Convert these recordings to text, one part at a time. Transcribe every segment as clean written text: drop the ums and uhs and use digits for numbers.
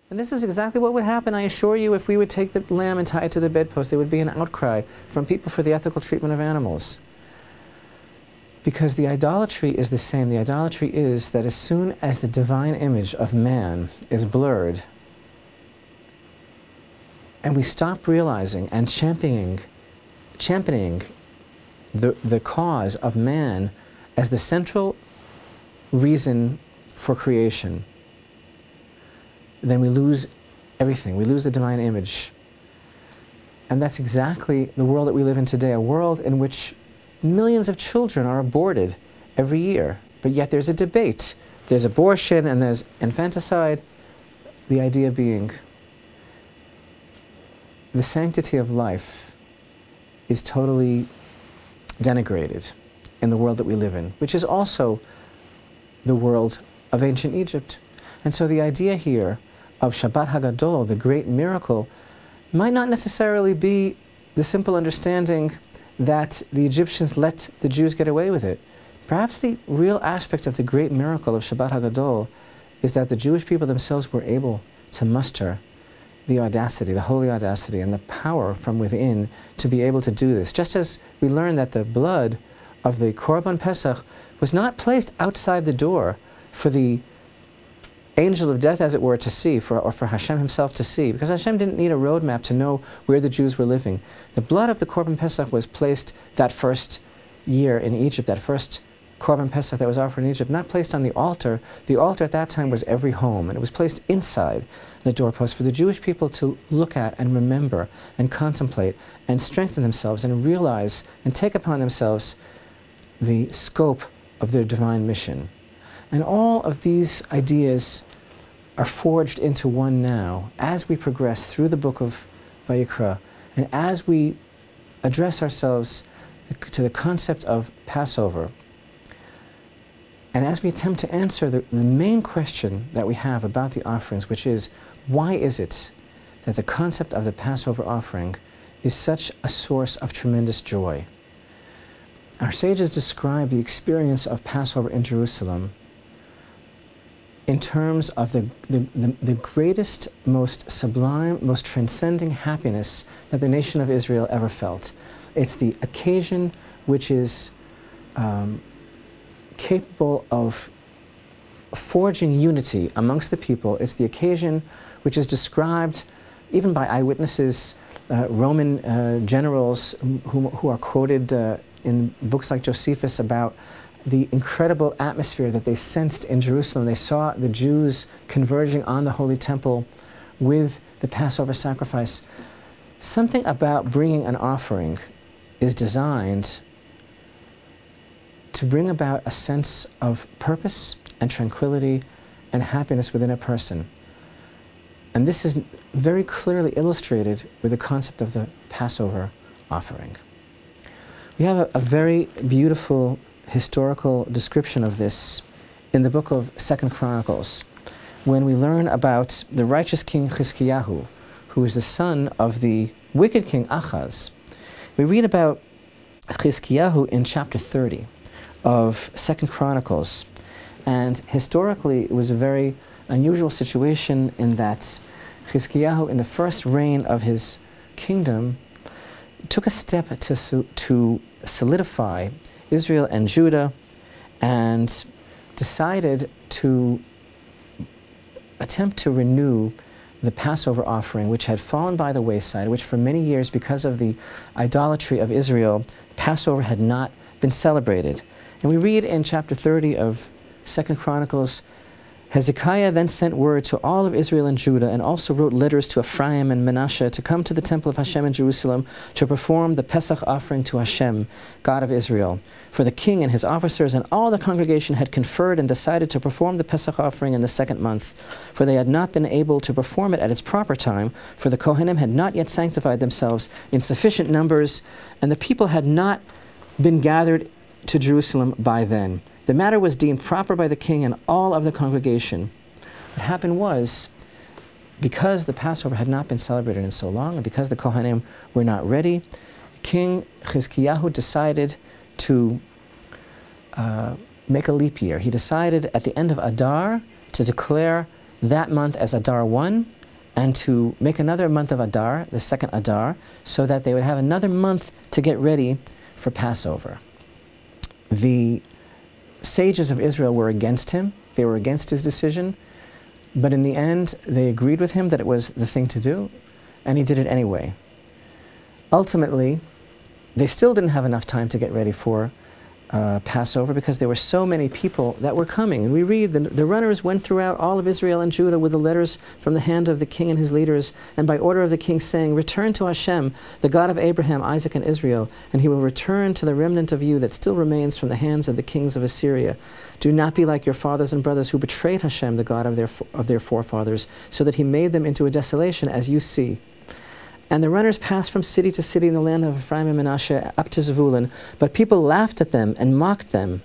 And this is exactly what would happen, I assure you, if we would take the lamb and tie it to the bedpost. There would be an outcry from people for the ethical treatment of animals. Because the idolatry is the same. The idolatry is that as soon as the divine image of man is blurred, and we stop realizing and championing the cause of man as the central reason for creation, then we lose everything. We lose the divine image. And that's exactly the world that we live in today, a world in which millions of children are aborted every year. But yet there's a debate. There's abortion and there's infanticide. The idea being the sanctity of life is totally denigrated in the world that we live in, which is also the world of ancient Egypt. And so the idea here of Shabbat Hagadol, the great miracle, might not necessarily be the simple understanding that the Egyptians let the Jews get away with it. Perhaps the real aspect of the great miracle of Shabbat Hagadol is that the Jewish people themselves were able to muster the audacity, the holy audacity, and the power from within to be able to do this. Just as we learn that the blood of the Korban Pesach was not placed outside the door for the angel of death, as it were, to see, or for Hashem himself to see, because Hashem didn't need a roadmap to know where the Jews were living. The blood of the Korban Pesach was placed that first year in Egypt, that first Korban Pesach that was offered in Egypt, not placed on the altar. The altar at that time was every home, and it was placed inside the doorpost for the Jewish people to look at and remember and contemplate and strengthen themselves and realize and take upon themselves the scope of their divine mission. And all of these ideas are forged into one now as we progress through the book of Vayikra and as we address ourselves to the concept of Passover. And as we attempt to answer the main question that we have about the offerings, which is, why is it that the concept of the Passover offering is such a source of tremendous joy? Our sages describe the experience of Passover in Jerusalem in terms of the greatest, most sublime, most transcending happiness that the nation of Israel ever felt. It's the occasion which is capable of forging unity amongst the people. It's the occasion which is described even by eyewitnesses, Roman generals who are quoted in books like Josephus about the incredible atmosphere that they sensed in Jerusalem. They saw the Jews converging on the Holy Temple with the Passover sacrifice. Something about bringing an offering is designed to bring about a sense of purpose and tranquility and happiness within a person. And this is very clearly illustrated with the concept of the Passover offering. We have a very beautiful historical description of this in the book of 2 Chronicles, when we learn about the righteous king Hezekiah, who is the son of the wicked king Achaz. We read about Hezekiah in chapter 30 of 2 Chronicles, and historically it was a very unusual situation in that Hezekiah, in the first reign of his kingdom, took a step to solidify Israel and Judah, and decided to attempt to renew the Passover offering, which had fallen by the wayside, which for many years, because of the idolatry of Israel, Passover had not been celebrated. And we read in chapter 30 of 2 Chronicles, Hezekiah then sent word to all of Israel and Judah, and also wrote letters to Ephraim and Manasseh to come to the temple of Hashem in Jerusalem to perform the Pesach offering to Hashem, God of Israel. For the king and his officers and all the congregation had conferred and decided to perform the Pesach offering in the 2nd month, for they had not been able to perform it at its proper time, for the Kohanim had not yet sanctified themselves in sufficient numbers, and the people had not been gathered to Jerusalem by then. The matter was deemed proper by the king and all of the congregation. What happened was, because the Passover had not been celebrated in so long, and because the Kohanim were not ready, King Hezekiah decided to make a leap year. He decided at the end of Adar to declare that month as Adar 1, and to make another month of Adar, the second Adar, so that they would have another month to get ready for Passover. The sages of Israel were against him. They were against his decision. But in the end, they agreed with him that it was the thing to do, and he did it anyway. Ultimately, they still didn't have enough time to get ready for Passover because there were so many people that were coming. And we read, the runners went throughout all of Israel and Judah with the letters from the hand of the king and his leaders, and by order of the king, saying, "Return to Hashem, the God of Abraham, Isaac, and Israel, and he will return to the remnant of you that still remains from the hands of the kings of Assyria. Do not be like your fathers and brothers who betrayed Hashem, the God of their forefathers, so that he made them into a desolation, as you see." And the runners passed from city to city in the land of Ephraim and Manasseh up to Zebulun, but people laughed at them and mocked them.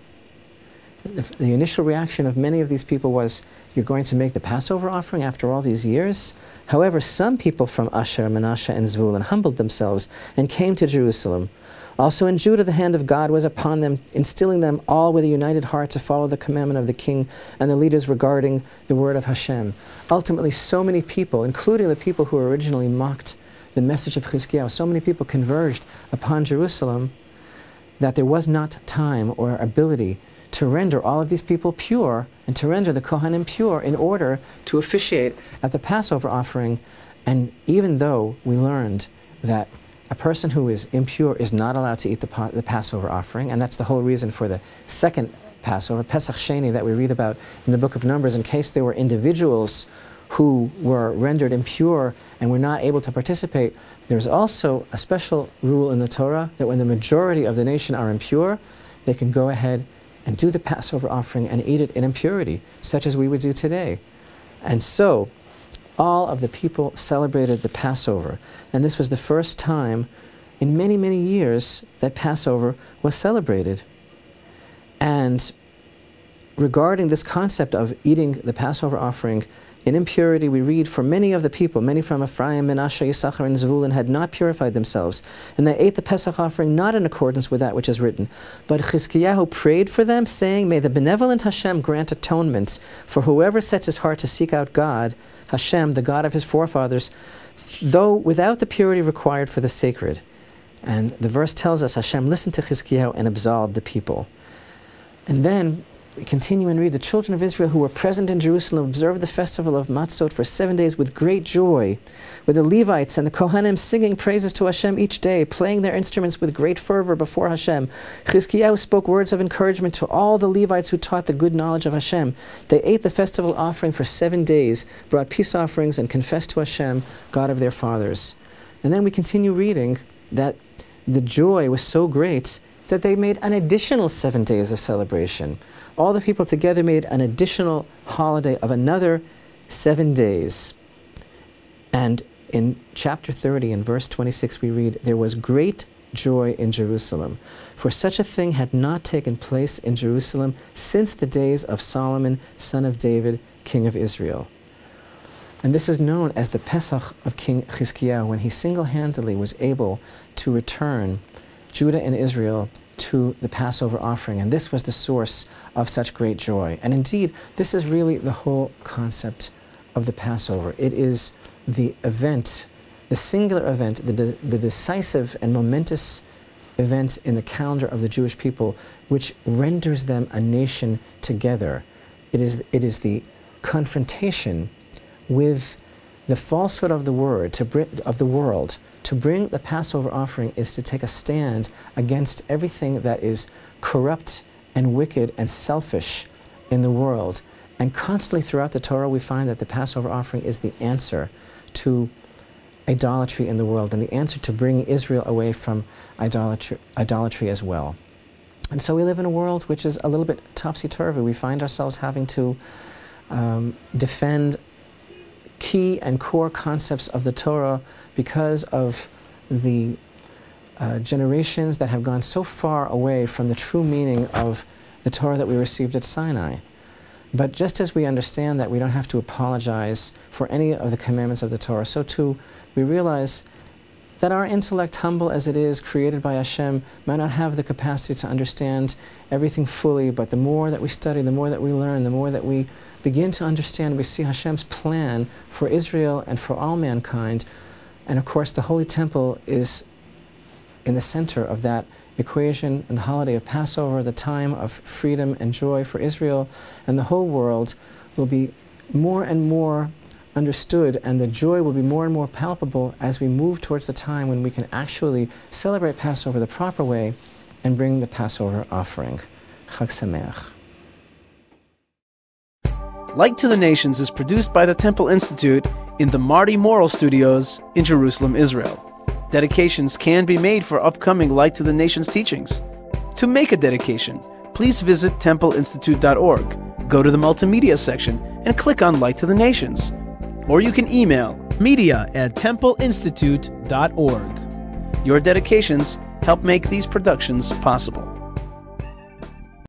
The initial reaction of many of these people was, "You're going to make the Passover offering after all these years?" However, some people from Asher, Manasseh, and Zebulun humbled themselves and came to Jerusalem. Also in Judah the hand of God was upon them, instilling them all with a united heart to follow the commandment of the king and the leaders regarding the word of Hashem. Ultimately, so many people, including the people who originally mocked the message of Hezekiah, so many people converged upon Jerusalem that there was not time or ability to render all of these people pure and to render the Kohanim pure in order to officiate at the Passover offering. And even though we learned that a person who is impure is not allowed to eat the Passover offering, and that's the whole reason for the second Passover, Pesach Sheni, that we read about in the book of Numbers, in case there were individuals who were rendered impure and were not able to participate. There's also a special rule in the Torah that when the majority of the nation are impure, they can go ahead and do the Passover offering and eat it in impurity, such as we would do today. And so, all of the people celebrated the Passover. And this was the first time in many, many years that Passover was celebrated. And regarding this concept of eating the Passover offering in impurity, we read, "For many of the people, many from Ephraim, Manasseh, Issachar, and Zebulun, had not purified themselves, and they ate the Pesach offering not in accordance with that which is written. But Hezekiah prayed for them, saying, May the benevolent Hashem grant atonement for whoever sets his heart to seek out God, Hashem, the God of his forefathers, though without the purity required for the sacred." And the verse tells us Hashem listened to Hezekiah and absolved the people. And then we continue and read, "The children of Israel who were present in Jerusalem observed the festival of Matzot for 7 days with great joy, with the Levites and the Kohanim singing praises to Hashem each day, playing their instruments with great fervor before Hashem. Hezekiah spoke words of encouragement to all the Levites who taught the good knowledge of Hashem. They ate the festival offering for 7 days, brought peace offerings, and confessed to Hashem, God of their fathers." And then we continue reading that the joy was so great that they made an additional 7 days of celebration. All the people together made an additional holiday of another 7 days. And in chapter 30, in verse 26, we read, "There was great joy in Jerusalem, for such a thing had not taken place in Jerusalem since the days of Solomon, son of David, king of Israel." And this is known as the Pesach of King Hezekiah, when he single-handedly was able to return Judah and Israel to the Passover offering. And this was the source of such great joy. And indeed, this is really the whole concept of the Passover. It is the event, the singular event, the decisive and momentous event in the calendar of the Jewish people, which renders them a nation together. It is the confrontation with the falsehood of the world. To bring the Passover offering is to take a stand against everything that is corrupt and wicked and selfish in the world. And constantly throughout the Torah we find that the Passover offering is the answer to idolatry in the world and the answer to bringing Israel away from idolatry as well. And so we live in a world which is a little bit topsy-turvy. We find ourselves having to defend key and core concepts of the Torah because of the generations that have gone so far away from the true meaning of the Torah that we received at Sinai. But just as we understand that we don't have to apologize for any of the commandments of the Torah, so too we realize that our intellect, humble as it is, created by Hashem, might not have the capacity to understand everything fully, but the more that we study, the more that we learn, the more that we begin to understand, we see Hashem's plan for Israel and for all mankind. And of course, the Holy Temple is in the center of that equation, and the holiday of Passover, the time of freedom and joy for Israel, and the whole world will be more and more understood, and the joy will be more and more palpable as we move towards the time when we can actually celebrate Passover the proper way and bring the Passover offering. Chag Sameach. Light to the Nations is produced by the Temple Institute in the Marty Morrell Studios in Jerusalem, Israel. Dedications can be made for upcoming Light to the Nations teachings. To make a dedication, please visit templeinstitute.org, go to the multimedia section, and click on Light to the Nations. Or you can email media@templeinstitute.org. Your dedications help make these productions possible.